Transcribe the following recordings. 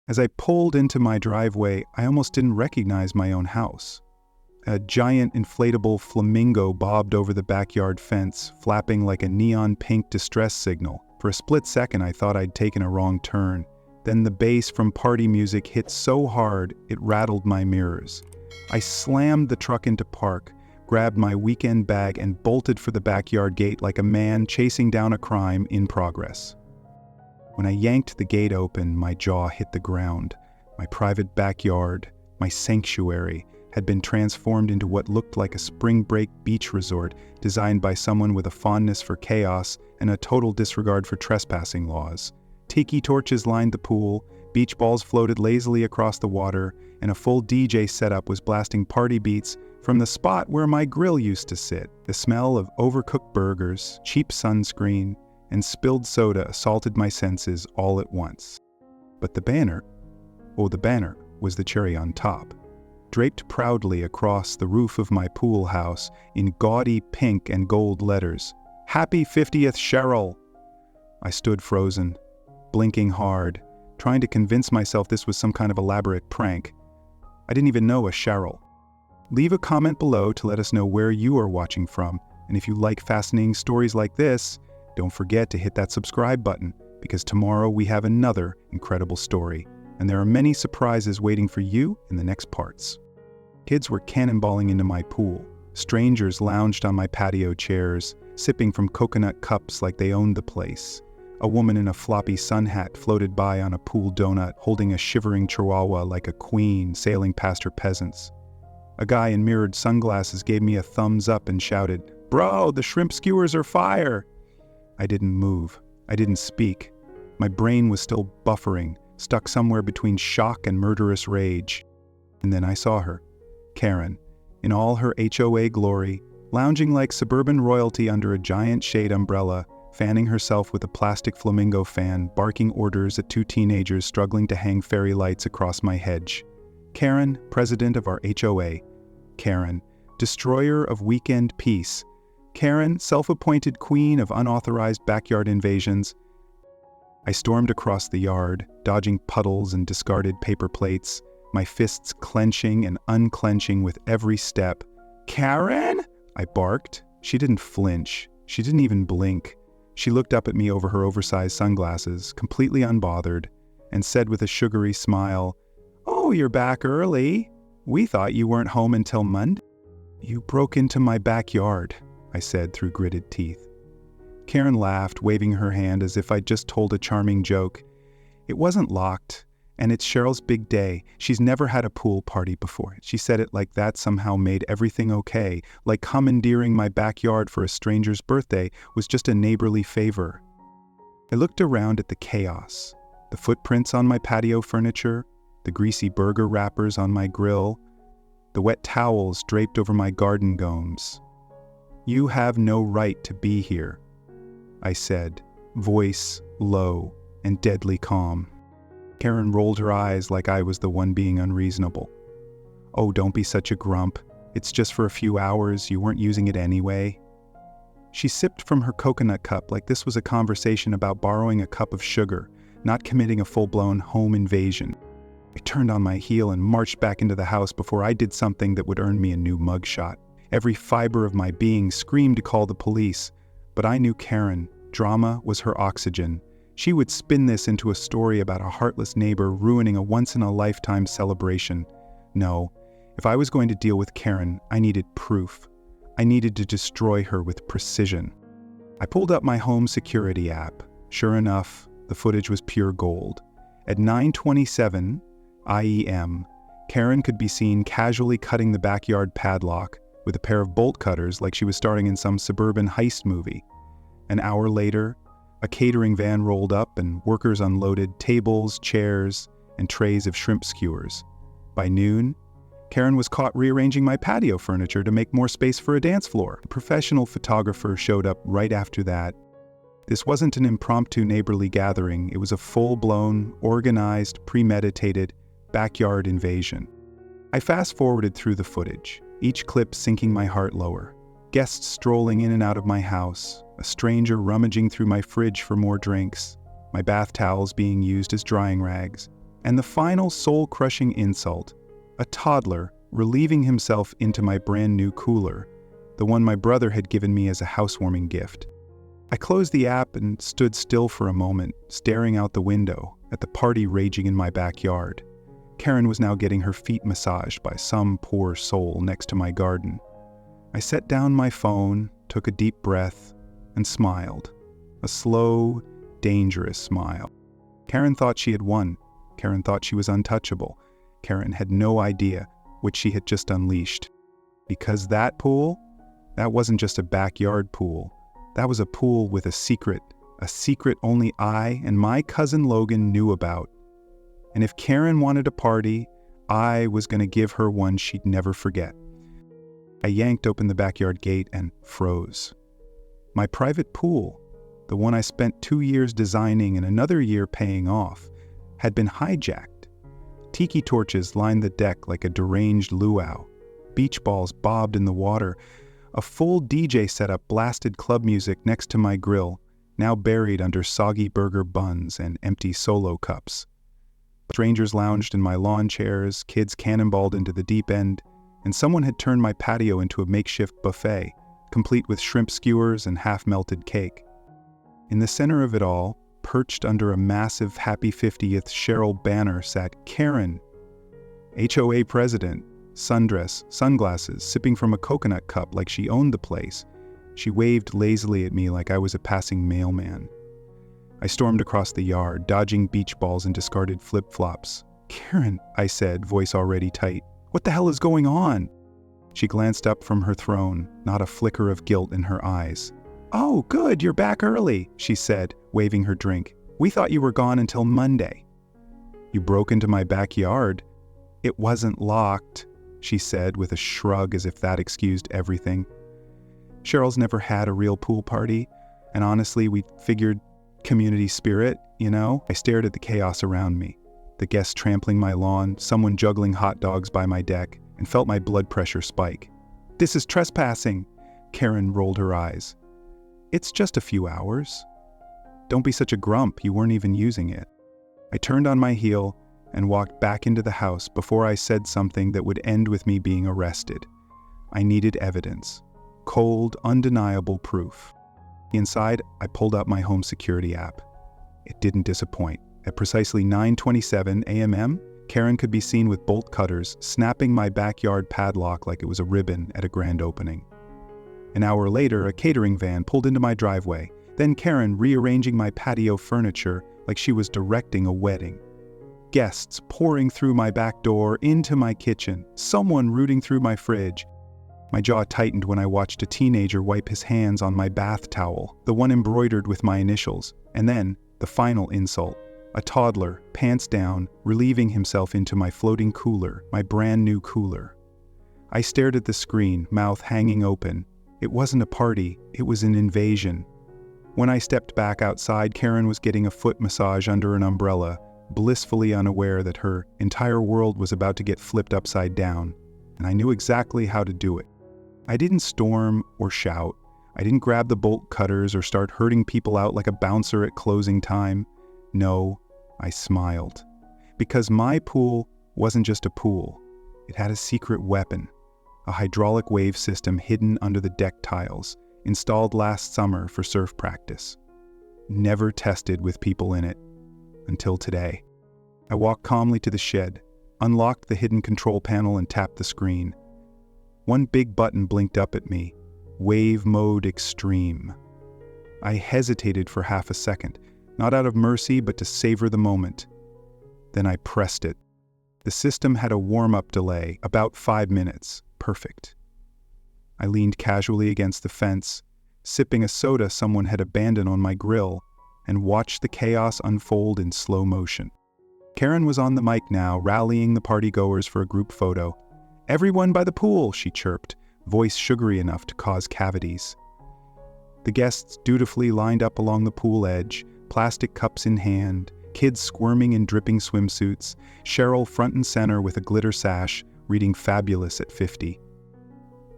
As I pulled into my driveway, I almost didn't recognize my own house. A giant inflatable flamingo bobbed over the backyard fence, flapping like a neon pink distress signal. For a split second, I thought I'd taken a wrong turn. Then the bass from party music hit so hard, it rattled my mirrors. I slammed the truck into park, grabbed my weekend bag, and bolted for the backyard gate like a man chasing down a crime in progress. When I yanked the gate open, my jaw hit the ground. My private backyard, my sanctuary, had been transformed into what looked like a spring break beach resort designed by someone with a fondness for chaos and a total disregard for trespassing laws. Tiki torches lined the pool, beach balls floated lazily across the water, and a full DJ setup was blasting party beats from the spot where my grill used to sit. The smell of overcooked burgers, cheap sunscreen, and spilled soda assaulted my senses all at once. But the banner was the cherry on top. Draped proudly across the roof of my pool house in gaudy pink and gold letters, "Happy 50th Cheryl!" I stood frozen, blinking hard, trying to convince myself this was some kind of elaborate prank. I didn't even know a Cheryl. Leave a comment below to let us know where you are watching from, and if you like fascinating stories like this, don't forget to hit that subscribe button, because tomorrow we have another incredible story, and there are many surprises waiting for you in the next parts. Kids were cannonballing into my pool. Strangers lounged on my patio chairs, sipping from coconut cups like they owned the place. A woman in a floppy sun hat floated by on a pool donut, holding a shivering chihuahua like a queen sailing past her peasants. A guy in mirrored sunglasses gave me a thumbs up and shouted, "Bro, the shrimp skewers are fire!" I didn't move. I didn't speak. My brain was still buffering, stuck somewhere between shock and murderous rage. And then I saw her, Karen, in all her HOA glory, lounging like suburban royalty under a giant shade umbrella, fanning herself with a plastic flamingo fan, barking orders at two teenagers struggling to hang fairy lights across my hedge. Karen, president of our HOA. Karen, destroyer of weekend peace. Karen, self-appointed queen of unauthorized backyard invasions. I stormed across the yard, dodging puddles and discarded paper plates, my fists clenching and unclenching with every step. "Karen?" I barked. She didn't flinch. She didn't even blink. She looked up at me over her oversized sunglasses, completely unbothered, and said with a sugary smile, "Oh, you're back early. We thought you weren't home until Monday." "You broke into my backyard," I said through gritted teeth. Karen laughed, waving her hand as if I'd just told a charming joke. "It wasn't locked, and it's Cheryl's big day. She's never had a pool party before." She said it like that somehow made everything okay, like commandeering my backyard for a stranger's birthday was just a neighborly favor. I looked around at the chaos, the footprints on my patio furniture, the greasy burger wrappers on my grill, the wet towels draped over my garden gnomes. "You have no right to be here," I said, voice low and deadly calm. Karen rolled her eyes like I was the one being unreasonable. "Oh, don't be such a grump. It's just for a few hours. You weren't using it anyway." She sipped from her coconut cup like this was a conversation about borrowing a cup of sugar, not committing a full-blown home invasion. I turned on my heel and marched back into the house before I did something that would earn me a new mugshot. Every fiber of my being screamed to call the police, but I knew Karen. Drama was her oxygen. She would spin this into a story about a heartless neighbor ruining a once-in-a-lifetime celebration. No, if I was going to deal with Karen, I needed proof. I needed to destroy her with precision. I pulled up my home security app. Sure enough, the footage was pure gold. At 9:27 IEM, Karen could be seen casually cutting the backyard padlock with a pair of bolt cutters like she was starring in some suburban heist movie. An hour later, a catering van rolled up and workers unloaded tables, chairs, and trays of shrimp skewers. By noon, Karen was caught rearranging my patio furniture to make more space for a dance floor. A professional photographer showed up right after that. This wasn't an impromptu neighborly gathering. It was a full-blown, organized, premeditated backyard invasion. I fast-forwarded through the footage, each clip sinking my heart lower. Guests strolling in and out of my house, a stranger rummaging through my fridge for more drinks, my bath towels being used as drying rags, And the final soul-crushing insult, a toddler relieving himself into my brand new cooler, the one my brother had given me as a housewarming gift. I closed the app and stood still for a moment, staring out the window at the party raging in my backyard. Karen was now getting her feet massaged by some poor soul next to my garden. I set down my phone, took a deep breath, and smiled. A slow, dangerous smile. Karen thought she had won. Karen thought she was untouchable. Karen had no idea what she had just unleashed. Because that pool, that wasn't just a backyard pool. That was a pool with a secret only I and my cousin Logan knew about. And if Karen wanted a party, I was going to give her one she'd never forget. I yanked open the backyard gate and froze. My private pool, the one I spent 2 years designing and another year paying off, had been hijacked. Tiki torches lined the deck like a deranged luau. Beach balls bobbed in the water. A full DJ setup blasted club music next to my grill, now buried under soggy burger buns and empty Solo cups. Strangers lounged in my lawn chairs, kids cannonballed into the deep end, and someone had turned my patio into a makeshift buffet, complete with shrimp skewers and half-melted cake. In the center of it all, perched under a massive Happy 50th Cheryl banner, sat Karen, HOA president, sundress, sunglasses, sipping from a coconut cup like she owned the place. She waved lazily at me like I was a passing mailman. I stormed across the yard, dodging beach balls and discarded flip-flops. "Karen," I said, voice already tight, "what the hell is going on?" She glanced up from her throne, not a flicker of guilt in her eyes. "Oh, good, you're back early," she said, waving her drink. "We thought you were gone until Monday." "You broke into my backyard." "It wasn't locked," she said with a shrug as if that excused everything. Cheryl's never had a real pool party, and honestly, we figured community spirit, you know? I stared at the chaos around me. The guests trampling my lawn, someone juggling hot dogs by my deck, and felt my blood pressure spike. "This is trespassing," Karen rolled her eyes. "It's just a few hours." "Don't be such a grump, you weren't even using it." I turned on my heel and walked back into the house before I said something that would end with me being arrested. I needed evidence. Cold, undeniable proof. Inside, I pulled out my home security app. It didn't disappoint. At precisely 9:27 a.m., Karen could be seen with bolt cutters snapping my backyard padlock like it was a ribbon at a grand opening. An hour later, a catering van pulled into my driveway, then Karen rearranging my patio furniture like she was directing a wedding. Guests pouring through my back door into my kitchen, someone rooting through my fridge. My jaw tightened when I watched a teenager wipe his hands on my bath towel, the one embroidered with my initials, and then the final insult. A toddler, pants down, relieving himself into my floating cooler, my brand new cooler. I stared at the screen, mouth hanging open. It wasn't a party, it was an invasion. When I stepped back outside, Karen was getting a foot massage under an umbrella, blissfully unaware that her entire world was about to get flipped upside down, and I knew exactly how to do it. I didn't storm or shout. I didn't grab the bolt cutters or start herding people out like a bouncer at closing time. No, I smiled. Because my pool wasn't just a pool. It had a secret weapon, a hydraulic wave system hidden under the deck tiles, installed last summer for surf practice. Never tested with people in it. Until today. I walked calmly to the shed, unlocked the hidden control panel and tapped the screen. One big button blinked up at me, Wave Mode Extreme. I hesitated for half a second, not out of mercy but to savor the moment. Then I pressed it. The system had a warm-up delay, about 5 minutes. Perfect. I leaned casually against the fence, sipping a soda someone had abandoned on my grill, and watched the chaos unfold in slow motion. Karen was on the mic now, rallying the partygoers for a group photo. "Everyone by the pool," she chirped, voice sugary enough to cause cavities. The guests dutifully lined up along the pool edge, plastic cups in hand, kids squirming in dripping swimsuits, Cheryl front and center with a glitter sash, reading fabulous at 50.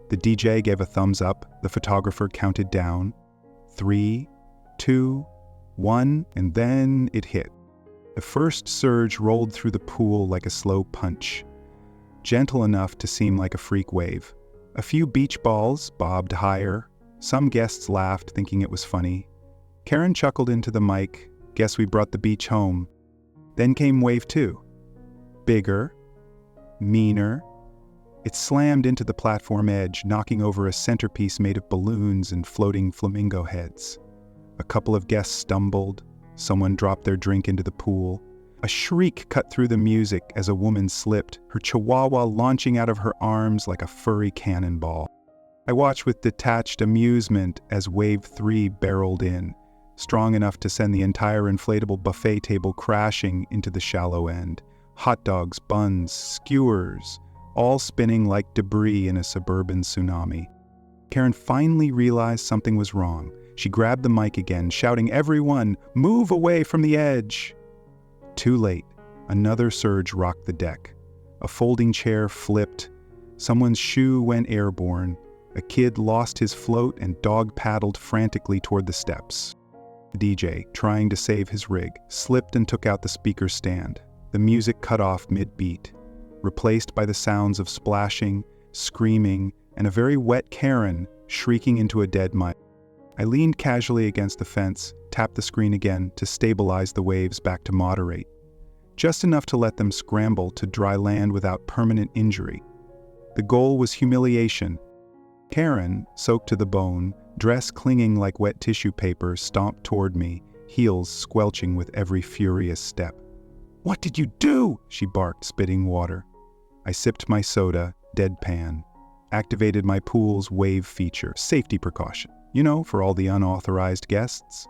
The DJ gave a thumbs up, the photographer counted down. 3, 2, 1, and then it hit. The first surge rolled through the pool like a slow punch, gentle enough to seem like a freak wave. A few beach balls bobbed higher. Some guests laughed, thinking it was funny. Karen chuckled into the mic, "Guess we brought the beach home." Then came wave 2. Bigger, meaner. It slammed into the platform edge, knocking over a centerpiece made of balloons and floating flamingo heads. A couple of guests stumbled. Someone dropped their drink into the pool. A shriek cut through the music as a woman slipped, her chihuahua launching out of her arms like a furry cannonball. I watched with detached amusement as wave 3 barreled in, strong enough to send the entire inflatable buffet table crashing into the shallow end. Hot dogs, buns, skewers, all spinning like debris in a suburban tsunami. Karen finally realized something was wrong. She grabbed the mic again, shouting, "Everyone, move away from the edge!" Too late. Another surge rocked the deck. A folding chair flipped. Someone's shoe went airborne. A kid lost his float and dog-paddled frantically toward the steps. The DJ, trying to save his rig, slipped and took out the speaker stand. The music cut off mid-beat, replaced by the sounds of splashing, screaming, and a very wet Karen shrieking into a dead mic. I leaned casually against the fence, tapped the screen again to stabilize the waves back to moderate, just enough to let them scramble to dry land without permanent injury. The goal was humiliation. Karen, soaked to the bone, dress clinging like wet tissue paper, stomped toward me, heels squelching with every furious step. "What did you do?" she barked, spitting water. I sipped my soda, deadpan, activated my pool's wave feature, safety precaution, for all the unauthorized guests.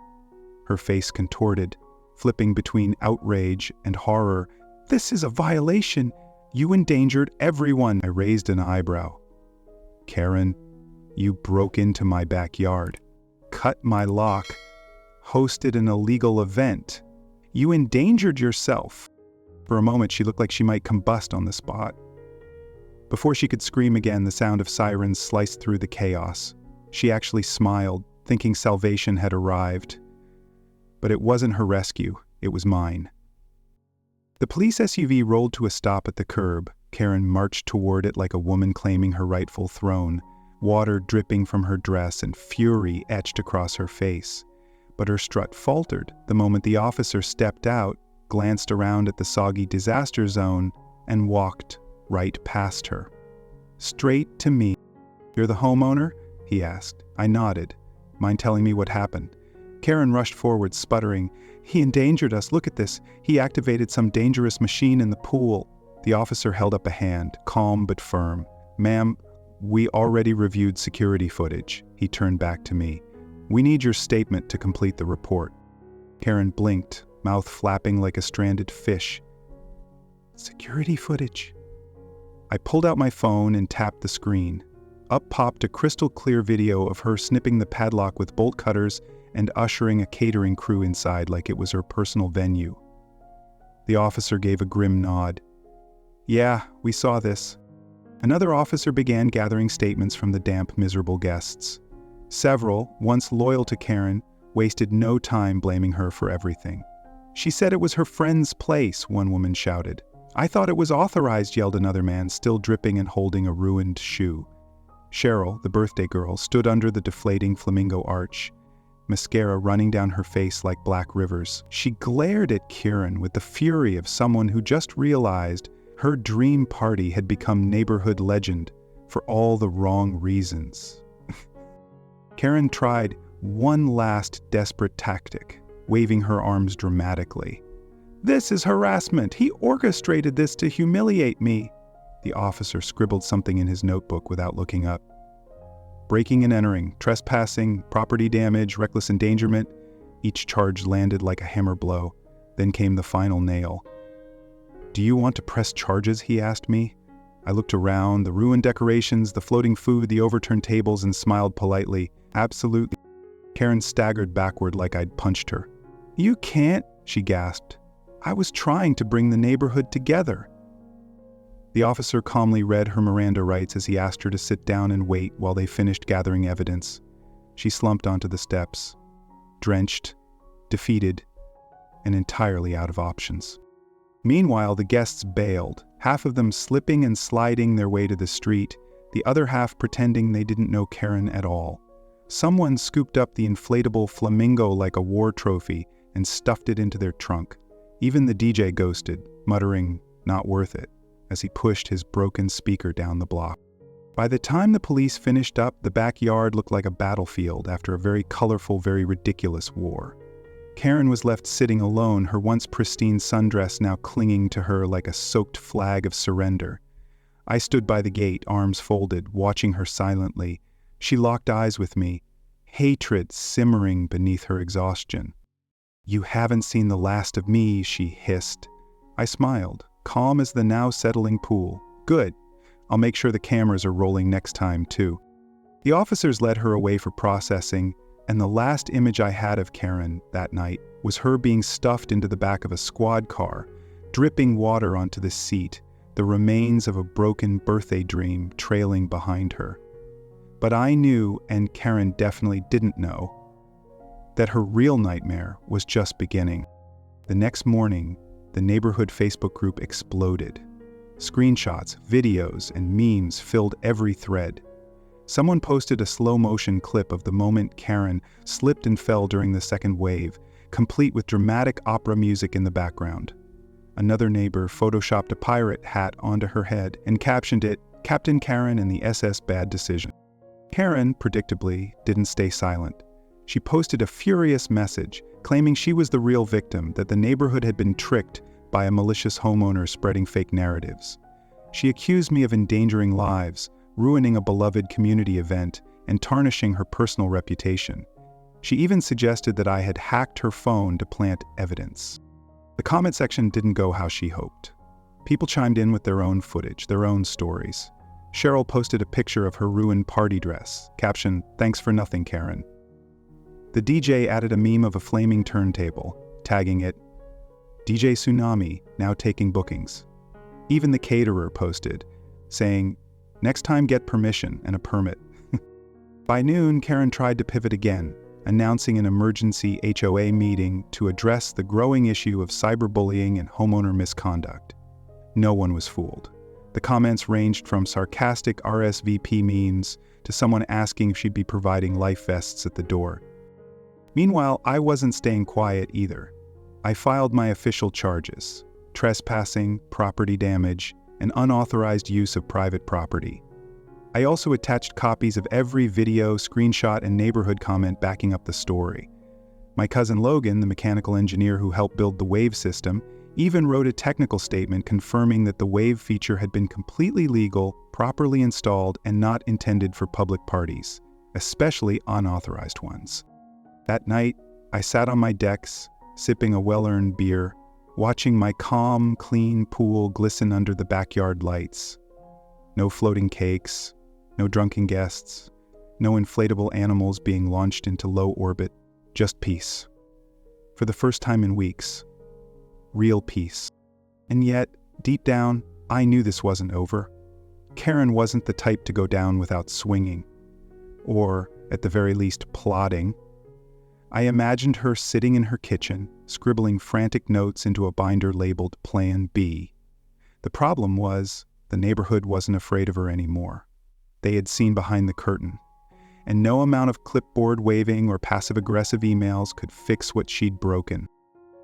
Her face contorted, flipping between outrage and horror. "This is a violation. You endangered everyone." I raised an eyebrow. "Karen, you broke into my backyard, cut my lock, hosted an illegal event. You endangered yourself." For a moment, she looked like she might combust on the spot. Before she could scream again, the sound of sirens sliced through the chaos. She actually smiled, thinking salvation had arrived. But it wasn't her rescue, it was mine. The police SUV rolled to a stop at the curb. Karen marched toward it like a woman claiming her rightful throne, water dripping from her dress and fury etched across her face. But her strut faltered the moment the officer stepped out, glanced around at the soggy disaster zone, and walked right past her. Straight to me. "You're the homeowner?" he asked. I nodded. "Mind telling me what happened?" Karen rushed forward, sputtering. "He endangered us. Look at this. He activated some dangerous machine in the pool." The officer held up a hand, calm but firm. "Ma'am, we already reviewed security footage." He turned back to me. "We need your statement to complete the report." Karen blinked, mouth flapping like a stranded fish. "Security footage." I pulled out my phone and tapped the screen. Up popped a crystal-clear video of her snipping the padlock with bolt cutters and ushering a catering crew inside like it was her personal venue. The officer gave a grim nod. "Yeah, we saw this." Another officer began gathering statements from the damp, miserable guests. Several, once loyal to Karen, wasted no time blaming her for everything. "She said it was her friend's place," one woman shouted. "I thought it was authorized," yelled another man, still dripping and holding a ruined shoe. Cheryl, the birthday girl, stood under the deflating flamingo arch, mascara running down her face like black rivers. She glared at Kieran with the fury of someone who just realized her dream party had become neighborhood legend for all the wrong reasons. Karen tried one last desperate tactic, waving her arms dramatically. "This is harassment. He orchestrated this to humiliate me." The officer scribbled something in his notebook without looking up. Breaking and entering, trespassing, property damage, reckless endangerment. Each charge landed like a hammer blow. Then came the final nail. "Do you want to press charges?" he asked me. I looked around, the ruined decorations, the floating food, the overturned tables, and smiled politely. "Absolutely." Karen staggered backward like I'd punched her. "You can't," she gasped. "I was trying to bring the neighborhood together." The officer calmly read her Miranda rights as he asked her to sit down and wait while they finished gathering evidence. She slumped onto the steps, drenched, defeated. and entirely out of options. Meanwhile, the guests bailed, half of them slipping and sliding their way to the street, the other half pretending they didn't know Karen at all. Someone scooped up the inflatable flamingo like a war trophy and stuffed it into their trunk. Even the DJ ghosted, muttering, "Not worth it," as he pushed his broken speaker down the block. By the time the police finished up, the backyard looked like a battlefield after a very colorful, very ridiculous war. Karen was left sitting alone, her once pristine sundress now clinging to her like a soaked flag of surrender. I stood by the gate, arms folded, watching her silently. She locked eyes with me, hatred simmering beneath her exhaustion. "You haven't seen the last of me," she hissed. I smiled, calm as the now settling pool. "Good. I'll make sure the cameras are rolling next time, too." The officers led her away for processing, and the last image I had of Karen that night was her being stuffed into the back of a squad car, dripping water onto the seat, the remains of a broken birthday dream trailing behind her. But I knew, and Karen definitely didn't know, that her real nightmare was just beginning. The next morning, the neighborhood Facebook group exploded. Screenshots, videos, and memes filled every thread. Someone posted a slow-motion clip of the moment Karen slipped and fell during the second wave, complete with dramatic opera music in the background. Another neighbor photoshopped a pirate hat onto her head and captioned it, "Captain Karen and the SS Bad Decision." Karen, predictably, didn't stay silent. She posted a furious message, claiming she was the real victim, that the neighborhood had been tricked by a malicious homeowner spreading fake narratives. She accused me of endangering lives, ruining a beloved community event, and tarnishing her personal reputation. She even suggested that I had hacked her phone to plant evidence. The comment section didn't go how she hoped. People chimed in with their own footage, their own stories. Cheryl posted a picture of her ruined party dress, caption, "Thanks for nothing, Karen." The DJ added a meme of a flaming turntable, tagging it, "DJ Tsunami, now taking bookings." Even the caterer posted, saying, "Next time get permission and a permit." By noon, Karen tried to pivot again, announcing an emergency HOA meeting to address the growing issue of cyberbullying and homeowner misconduct. No one was fooled. The comments ranged from sarcastic RSVP memes to someone asking if she'd be providing life vests at the door. Meanwhile, I wasn't staying quiet either. I filed my official charges: trespassing, property damage, and unauthorized use of private property. I also attached copies of every video, screenshot, and neighborhood comment backing up the story. My cousin Logan, the mechanical engineer who helped build the Wave system, even wrote a technical statement confirming that the Wave feature had been completely legal, properly installed, and not intended for public parties, especially unauthorized ones. That night, I sat on my decks, sipping a well-earned beer, watching my calm, clean pool glisten under the backyard lights. No floating cakes, no drunken guests, no inflatable animals being launched into low orbit, just peace. For the first time in weeks. Real peace. And yet, deep down, I knew this wasn't over. Karen wasn't the type to go down without swinging. Or, at the very least, plotting. I imagined her sitting in her kitchen, scribbling frantic notes into a binder labeled Plan B. The problem was, the neighborhood wasn't afraid of her anymore. They had seen behind the curtain, and no amount of clipboard waving or passive-aggressive emails could fix what she'd broken.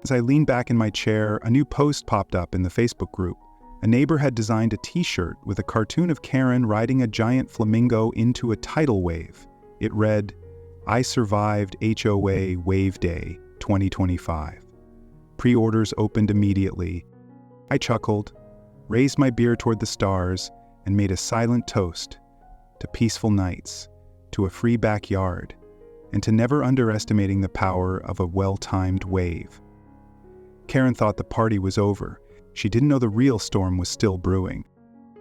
As I leaned back in my chair, a new post popped up in the Facebook group. A neighbor had designed a t-shirt with a cartoon of Karen riding a giant flamingo into a tidal wave. It read, "I survived HOA Wave Day 2025. Pre-orders opened immediately." I chuckled, raised my beer toward the stars, and made a silent toast to peaceful nights, to a free backyard, and to never underestimating the power of a well-timed wave. Karen thought the party was over. She didn't know the real storm was still brewing.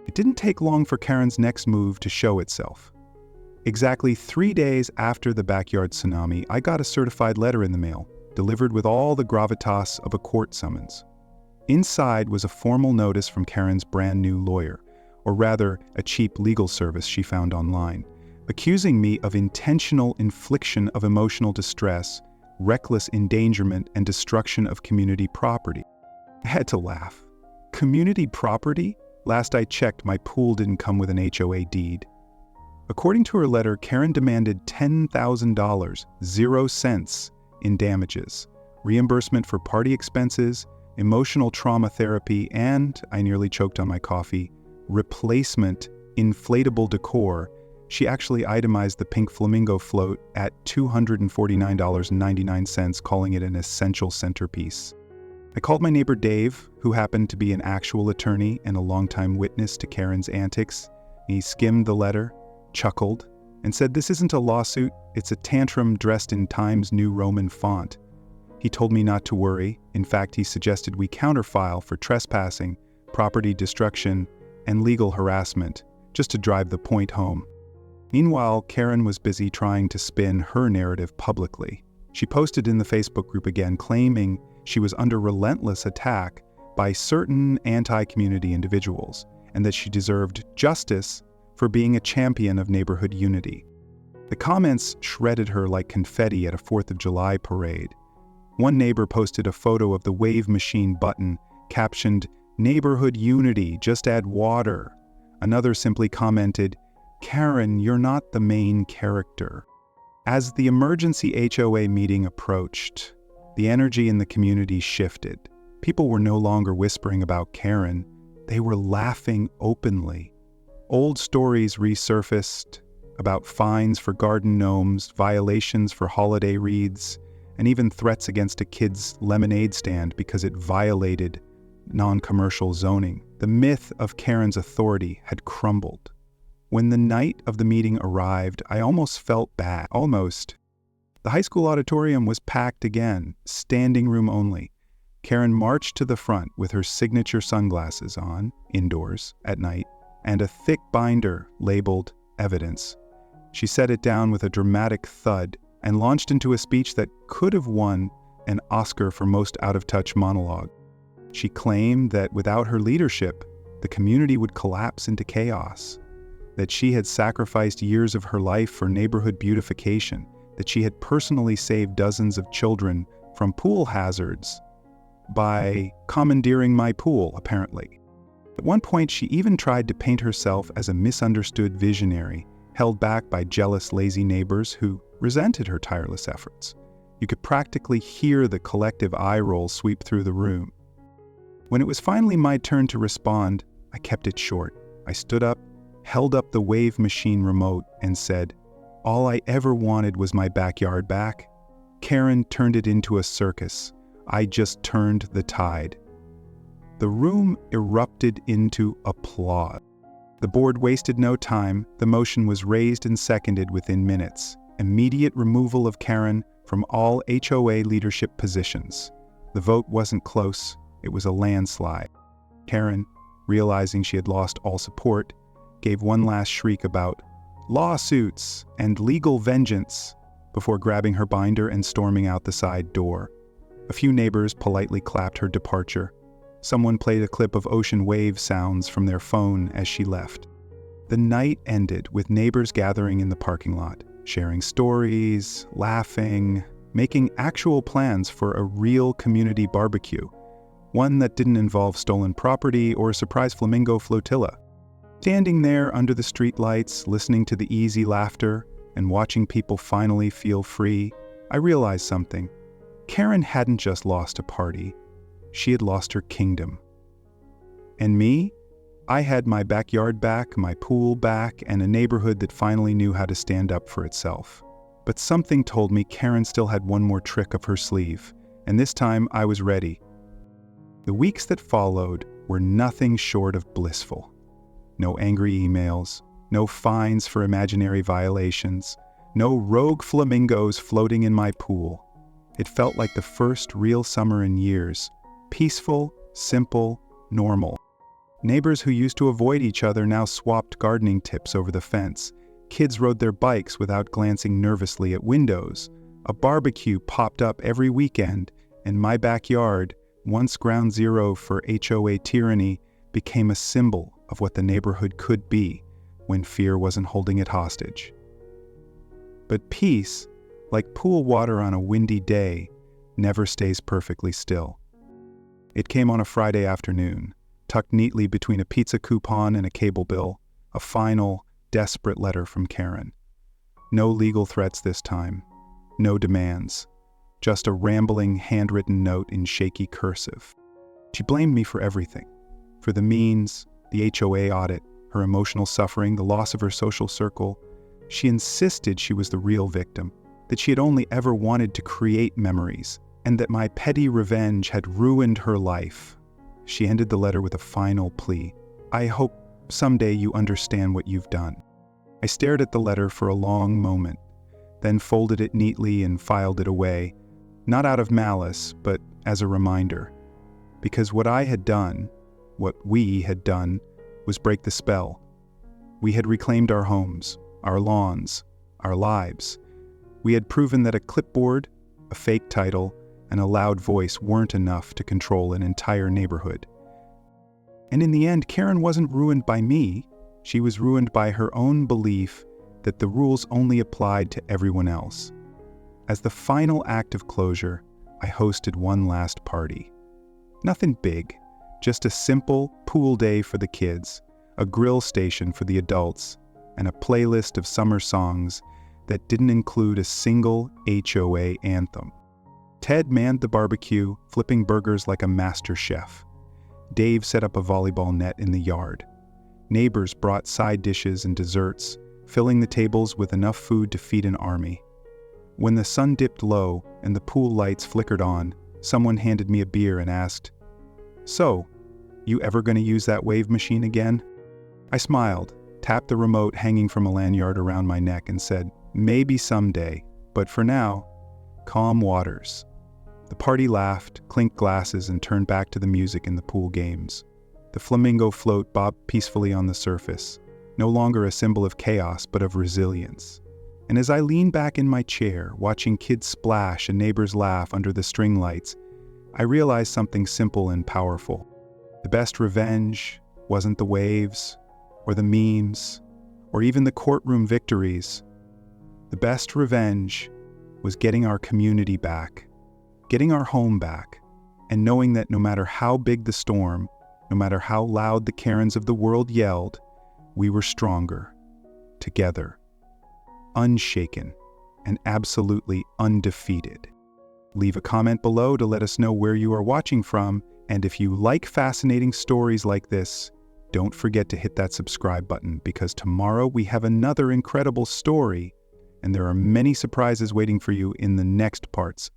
It didn't take long for Karen's next move to show itself. Exactly 3 days after the backyard tsunami, I got a certified letter in the mail, delivered with all the gravitas of a court summons. Inside was a formal notice from Karen's brand new lawyer, or rather, a cheap legal service she found online, accusing me of intentional infliction of emotional distress, reckless endangerment and destruction of community property. I had to laugh. Community property? Last I checked, my pool didn't come with an HOA deed. According to her letter, Karen demanded $10,000, 0 cents, in damages, reimbursement for party expenses, emotional trauma therapy, and, I nearly choked on my coffee, replacement inflatable decor. She actually itemized the pink flamingo float at $249.99, calling it an essential centerpiece. I called my neighbor Dave, who happened to be an actual attorney and a longtime witness to Karen's antics. He skimmed the letter, chuckled, and said this isn't a lawsuit, it's a tantrum dressed in Times New Roman font. He told me not to worry. In fact, he suggested we counterfile for trespassing, property destruction, and legal harassment, just to drive the point home. Meanwhile, Karen was busy trying to spin her narrative publicly. She posted in the Facebook group again, claiming she was under relentless attack by certain anti-community individuals, and that she deserved justice for being a champion of neighborhood unity. The comments shredded her like confetti at a 4th of July parade. One neighbor posted a photo of the wave machine button, captioned, "Neighborhood unity, just add water." Another simply commented, "Karen, you're not the main character." As the emergency HOA meeting approached, the energy in the community shifted. People were no longer whispering about Karen. They were laughing openly. Old stories resurfaced about fines for garden gnomes, violations for holiday wreaths, and even threats against a kid's lemonade stand because it violated non-commercial zoning. The myth of Karen's authority had crumbled. When the night of the meeting arrived, I almost felt bad. Almost. The high school auditorium was packed again, standing room only. Karen marched to the front with her signature sunglasses on, indoors, at night, and a thick binder labeled evidence. She set it down with a dramatic thud and launched into a speech that could have won an Oscar for most out-of-touch monologue. She claimed that without her leadership, the community would collapse into chaos, that she had sacrificed years of her life for neighborhood beautification, that she had personally saved dozens of children from pool hazards by commandeering my pool, apparently. At one point, she even tried to paint herself as a misunderstood visionary, held back by jealous, lazy neighbors who resented her tireless efforts. You could practically hear the collective eye roll sweep through the room. When it was finally my turn to respond, I kept it short. I stood up, held up the wave machine remote, and said, "All I ever wanted was my backyard back. Karen turned it into a circus. I just turned the tide." The room erupted into applause. The board wasted no time. The motion was raised and seconded within minutes. Immediate removal of Karen from all HOA leadership positions. The vote wasn't close. It was a landslide. Karen, realizing she had lost all support, gave one last shriek about lawsuits and legal vengeance before grabbing her binder and storming out the side door. A few neighbors politely clapped her departure. Someone played a clip of ocean wave sounds from their phone as she left. The night ended with neighbors gathering in the parking lot, sharing stories, laughing, making actual plans for a real community barbecue, one that didn't involve stolen property or a surprise flamingo flotilla. Standing there under the streetlights, listening to the easy laughter and watching people finally feel free, I realized something. Karen hadn't just lost a party. She had lost her kingdom. And me? I had my backyard back, my pool back, and a neighborhood that finally knew how to stand up for itself. But something told me Karen still had one more trick up her sleeve, and this time I was ready. The weeks that followed were nothing short of blissful. No angry emails, no fines for imaginary violations, no rogue flamingos floating in my pool. It felt like the first real summer in years. Peaceful, simple, normal. Neighbors who used to avoid each other now swapped gardening tips over the fence. Kids rode their bikes without glancing nervously at windows. A barbecue popped up every weekend, and my backyard, once ground zero for HOA tyranny, became a symbol of what the neighborhood could be when fear wasn't holding it hostage. But peace, like pool water on a windy day, never stays perfectly still. It came on a Friday afternoon, tucked neatly between a pizza coupon and a cable bill, a final, desperate letter from Karen. No legal threats this time, no demands, just a rambling, handwritten note in shaky cursive. She blamed me for everything, for the means, the HOA audit, her emotional suffering, the loss of her social circle. She insisted she was the real victim, that she had only ever wanted to create memories, and that my petty revenge had ruined her life. She ended the letter with a final plea. I hope someday you understand what you've done. I stared at the letter for a long moment, then folded it neatly and filed it away, not out of malice, but as a reminder. Because what I had done, what we had done, was break the spell. We had reclaimed our homes, our lawns, our lives. We had proven that a clipboard, a fake title, and a loud voice weren't enough to control an entire neighborhood. And in the end, Karen wasn't ruined by me. She was ruined by her own belief that the rules only applied to everyone else. As the final act of closure, I hosted one last party. Nothing big, just a simple pool day for the kids, a grill station for the adults, and a playlist of summer songs that didn't include a single HOA anthem. Ted manned the barbecue, flipping burgers like a master chef. Dave set up a volleyball net in the yard. Neighbors brought side dishes and desserts, filling the tables with enough food to feed an army. When the sun dipped low and the pool lights flickered on, someone handed me a beer and asked, "So, you ever gonna use that wave machine again?" I smiled, tapped the remote hanging from a lanyard around my neck and said, "Maybe someday, but for now, calm waters." The party laughed, clinked glasses, and turned back to the music and the pool games. The flamingo float bobbed peacefully on the surface, no longer a symbol of chaos but of resilience. And as I leaned back in my chair, watching kids splash and neighbors laugh under the string lights, I realized something simple and powerful. The best revenge wasn't the waves, or the memes, or even the courtroom victories. The best revenge was getting our community back, getting our home back, and knowing that no matter how big the storm, no matter how loud the Karens of the world yelled, we were stronger, together, unshaken, and absolutely undefeated. Leave a comment below to let us know where you are watching from, and if you like fascinating stories like this, don't forget to hit that subscribe button, because tomorrow we have another incredible story, and there are many surprises waiting for you in the next parts